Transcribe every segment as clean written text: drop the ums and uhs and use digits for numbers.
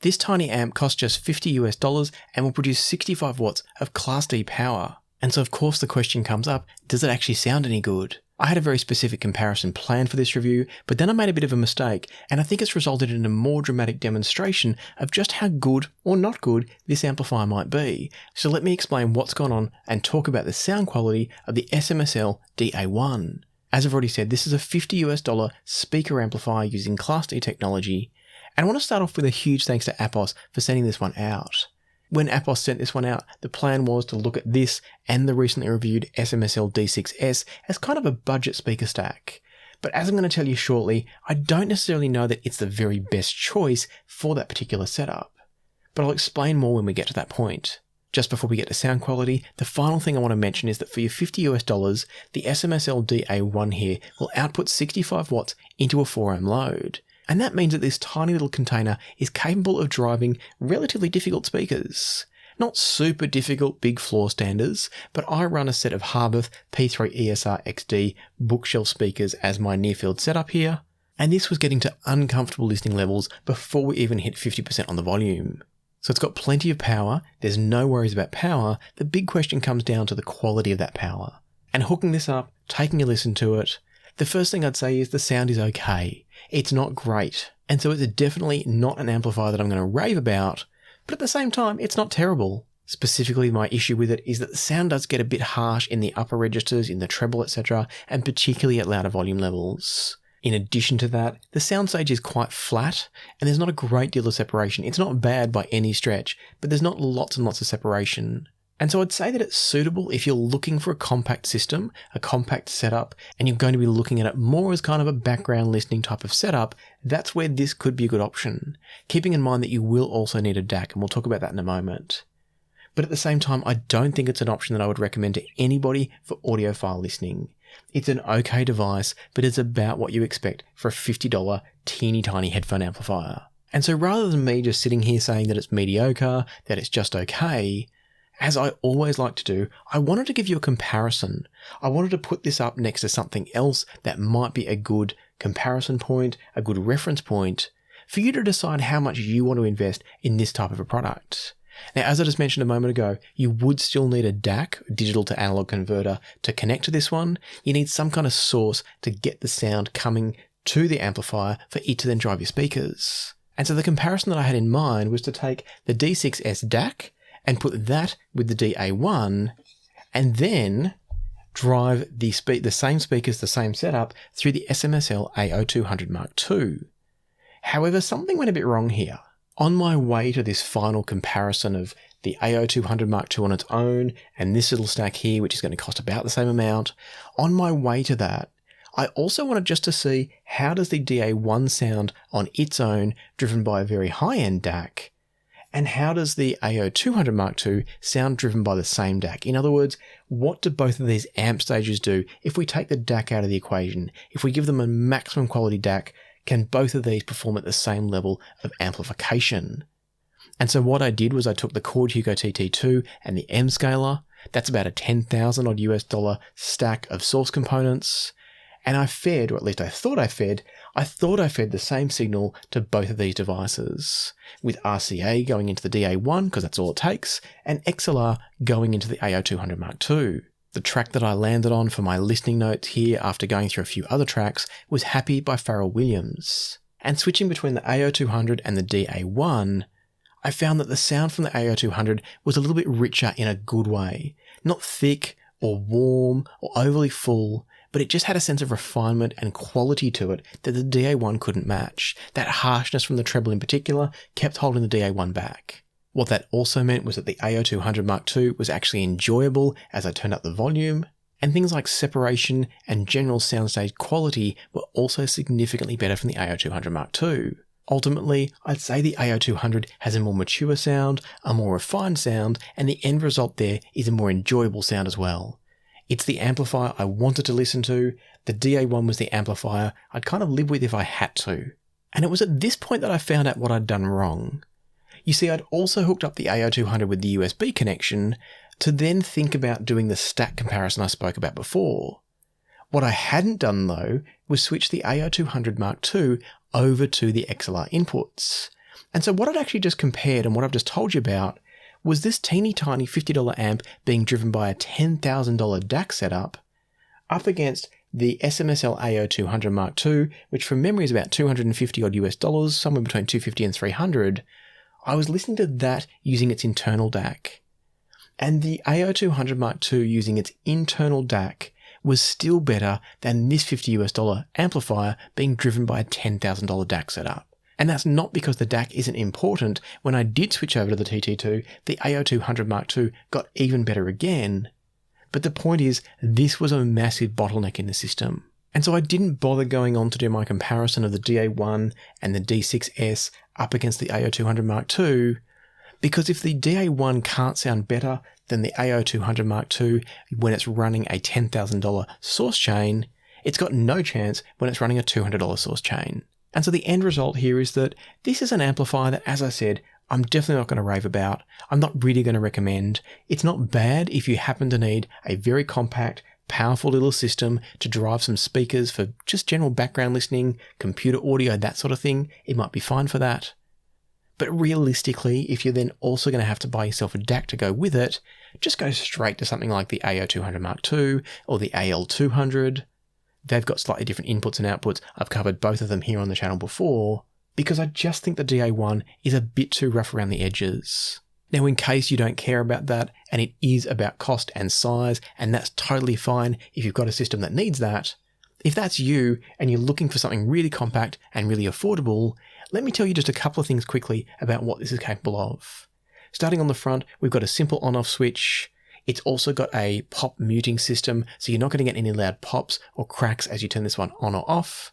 This tiny amp costs just $50 and will produce 65 watts of Class D power. And so of course the question comes up, does it actually sound any good? I had a very specific comparison planned for this review, but then I made a bit of a mistake, and I think it's resulted in a more dramatic demonstration of just how good or not good this amplifier might be. So let me explain what's gone on and talk about the sound quality of the SMSL DA-1. As I've already said, this is a $50 speaker amplifier using Class D technology, and I want to start off with a huge thanks to Atos for sending this one out. When Atos sent this one out, the plan was to look at this and the recently reviewed SMSL D6S as kind of a budget speaker stack. But as I'm going to tell you shortly, I don't necessarily know that it's the very best choice for that particular setup. But I'll explain more when we get to that point. Just before we get to sound quality, the final thing I want to mention is that for your $50, the SMSL DA-1 here will output 65 watts into a 4-ohm load. And that means that this tiny little container is capable of driving relatively difficult speakers. Not super difficult big floor standers, but I run a set of Harveth P3 ESR XD bookshelf speakers as my near-field setup here, and this was getting to uncomfortable listening levels before we even hit 50% on the volume. So it's got plenty of power, there's no worries about power, the big question comes down to the quality of that power. And hooking this up, taking a listen to it, the first thing I'd say is the sound is okay. It's not great, and so it's definitely not an amplifier that I'm going to rave about, but at the same time, it's not terrible. Specifically, my issue with it is that the sound does get a bit harsh in the upper registers, in the treble, etc., and particularly at louder volume levels. In addition to that, the soundstage is quite flat, and there's not a great deal of separation. It's not bad by any stretch, but there's not lots and lots of separation. And so I'd say that it's suitable if you're looking for a compact system, a compact setup, and you're going to be looking at it more as kind of a background listening type of setup. That's where this could be a good option, keeping in mind that you will also need a DAC, and we'll talk about that in a moment. But at the same time, I don't think it's an option that I would recommend to anybody for audiophile listening. It's an okay device, but it's about what you expect for a $50 teeny tiny headphone amplifier. And so rather than me just sitting here saying that it's mediocre, that it's just okay, as I always like to do, I wanted to give you a comparison. I wanted to put this up next to something else that might be a good comparison point, a good reference point, for you to decide how much you want to invest in this type of a product. Now, as I just mentioned a moment ago, you would still need a DAC, digital to analog converter, to connect to this one. You need some kind of source to get the sound coming to the amplifier for it to then drive your speakers. And so the comparison that I had in mind was to take the D6S DAC and put that with the DA-1, and then drive the same speakers, the same setup, through the SMSL AO200 Mk2. However, something went a bit wrong here. On my way to this final comparison of the AO200 Mk2 on its own, and this little stack here, which is going to cost about the same amount, on my way to that, I also wanted just to see how does the DA-1 sound on its own, driven by a very high-end DAC, and how does the AO200 Mk2 sound driven by the same DAC? In other words, what do both of these amp stages do if we take the DAC out of the equation? If we give them a maximum quality DAC, can both of these perform at the same level of amplification? And so what I did was I took the Chord Hugo TT2 and the M scaler. That's about a $10,000 odd US stack of source components. And I fed, or at least I thought I fed the same signal to both of these devices, with RCA going into the DA-1, because that's all it takes, and XLR going into the AO200 Mk2. The track that I landed on for my listening notes here after going through a few other tracks was Happy by Pharrell Williams. And switching between the AO200 and the DA-1, I found that the sound from the AO200 was a little bit richer in a good way. Not thick or warm or overly full, but it just had a sense of refinement and quality to it that the DA-1 couldn't match. That harshness from the treble in particular kept holding the DA-1 back. What that also meant was that the AO200 Mk2 was actually enjoyable as I turned up the volume, and things like separation and general soundstage quality were also significantly better from the AO200 Mk2. Ultimately, I'd say the AO200 has a more mature sound, a more refined sound, and the end result there is a more enjoyable sound as well. It's the amplifier I wanted to listen to. The DA-1 was the amplifier I'd kind of live with if I had to. And it was at this point that I found out what I'd done wrong. You see, I'd also hooked up the AO200 with the USB connection to then think about doing the stack comparison I spoke about before. What I hadn't done though was switch the AO200 Mk2 over to the XLR inputs. And so what I'd actually just compared and what I've just told you about was this teeny tiny $50 amp being driven by a $10,000 DAC setup up against the SMSL AO200 Mk2, which from memory is about $250 odd US, somewhere between $250 and $300. I was listening to that using its internal DAC. And the AO200 Mk2 using its internal DAC was still better than this $50 US amplifier being driven by a $10,000 DAC setup. And that's not because the DAC isn't important. When I did switch over to the TT2, the AO200 Mk2 got even better again. But the point is, this was a massive bottleneck in the system. And so I didn't bother going on to do my comparison of the DA1 and the D6S up against the AO200 Mk2, because if the DA1 can't sound better than the AO200 Mk2 when it's running a $10,000 source chain, it's got no chance when it's running a $200 source chain. And so the end result here is that this is an amplifier that, as I said, I'm definitely not going to rave about. I'm not really going to recommend. It's not bad if you happen to need a very compact, powerful little system to drive some speakers for just general background listening, computer audio, that sort of thing. It might be fine for that. But realistically, if you're then also going to have to buy yourself a DAC to go with it, just go straight to something like the AO200 Mk2 or the AL200. They've got slightly different inputs and outputs. I've covered both of them here on the channel before, because I just think the DA1 is a bit too rough around the edges. Now, in case you don't care about that, and it is about cost and size, and that's totally fine if you've got a system that needs that, if that's you and you're looking for something really compact and really affordable, let me tell you just a couple of things quickly about what this is capable of. Starting on the front, we've got a simple on-off switch. It's also got a pop muting system, so you're not going to get any loud pops or cracks as you turn this one on or off.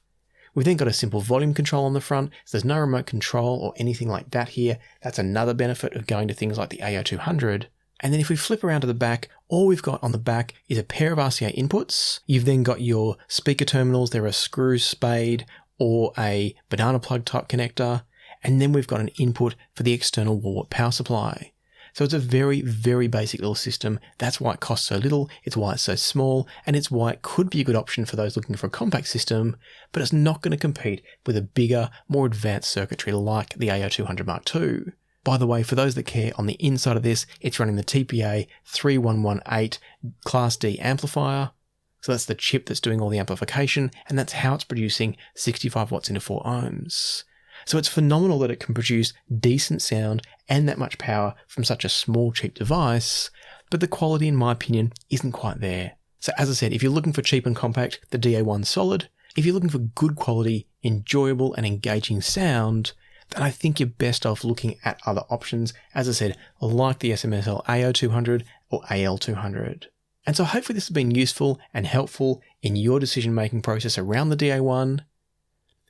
We've then got a simple volume control on the front, so there's no remote control or anything like that here. That's another benefit of going to things like the AO200. And then if we flip around to the back, all we've got on the back is a pair of RCA inputs. You've then got your speaker terminals. There are screw, spade, or a banana plug type connector. And then we've got an input for the external wall power supply. So it's a very, very basic little system. That's why it costs so little, it's why it's so small, and it's why it could be a good option for those looking for a compact system, but it's not going to compete with a bigger, more advanced circuitry like the AO200 Mk2. By the way, for those that care, on the inside of this, it's running the TPA 3118 Class-D amplifier. So that's the chip that's doing all the amplification, and that's how it's producing 65 watts into 4 ohms. So it's phenomenal that it can produce decent sound and that much power from such a small, cheap device, but the quality, in my opinion, isn't quite there. So as I said, if you're looking for cheap and compact, the DA1's solid. If you're looking for good quality, enjoyable and engaging sound, then I think you're best off looking at other options, as I said, like the SMSL AO200 or AL200. And so hopefully this has been useful and helpful in your decision-making process around the DA1.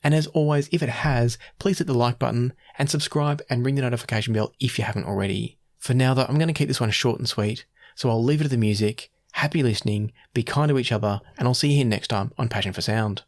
And as always, if it has, please hit the like button and subscribe and ring the notification bell if you haven't already. For now though, I'm going to keep this one short and sweet, so I'll leave it to the music. Happy listening, be kind to each other, and I'll see you here next time on Passion for Sound.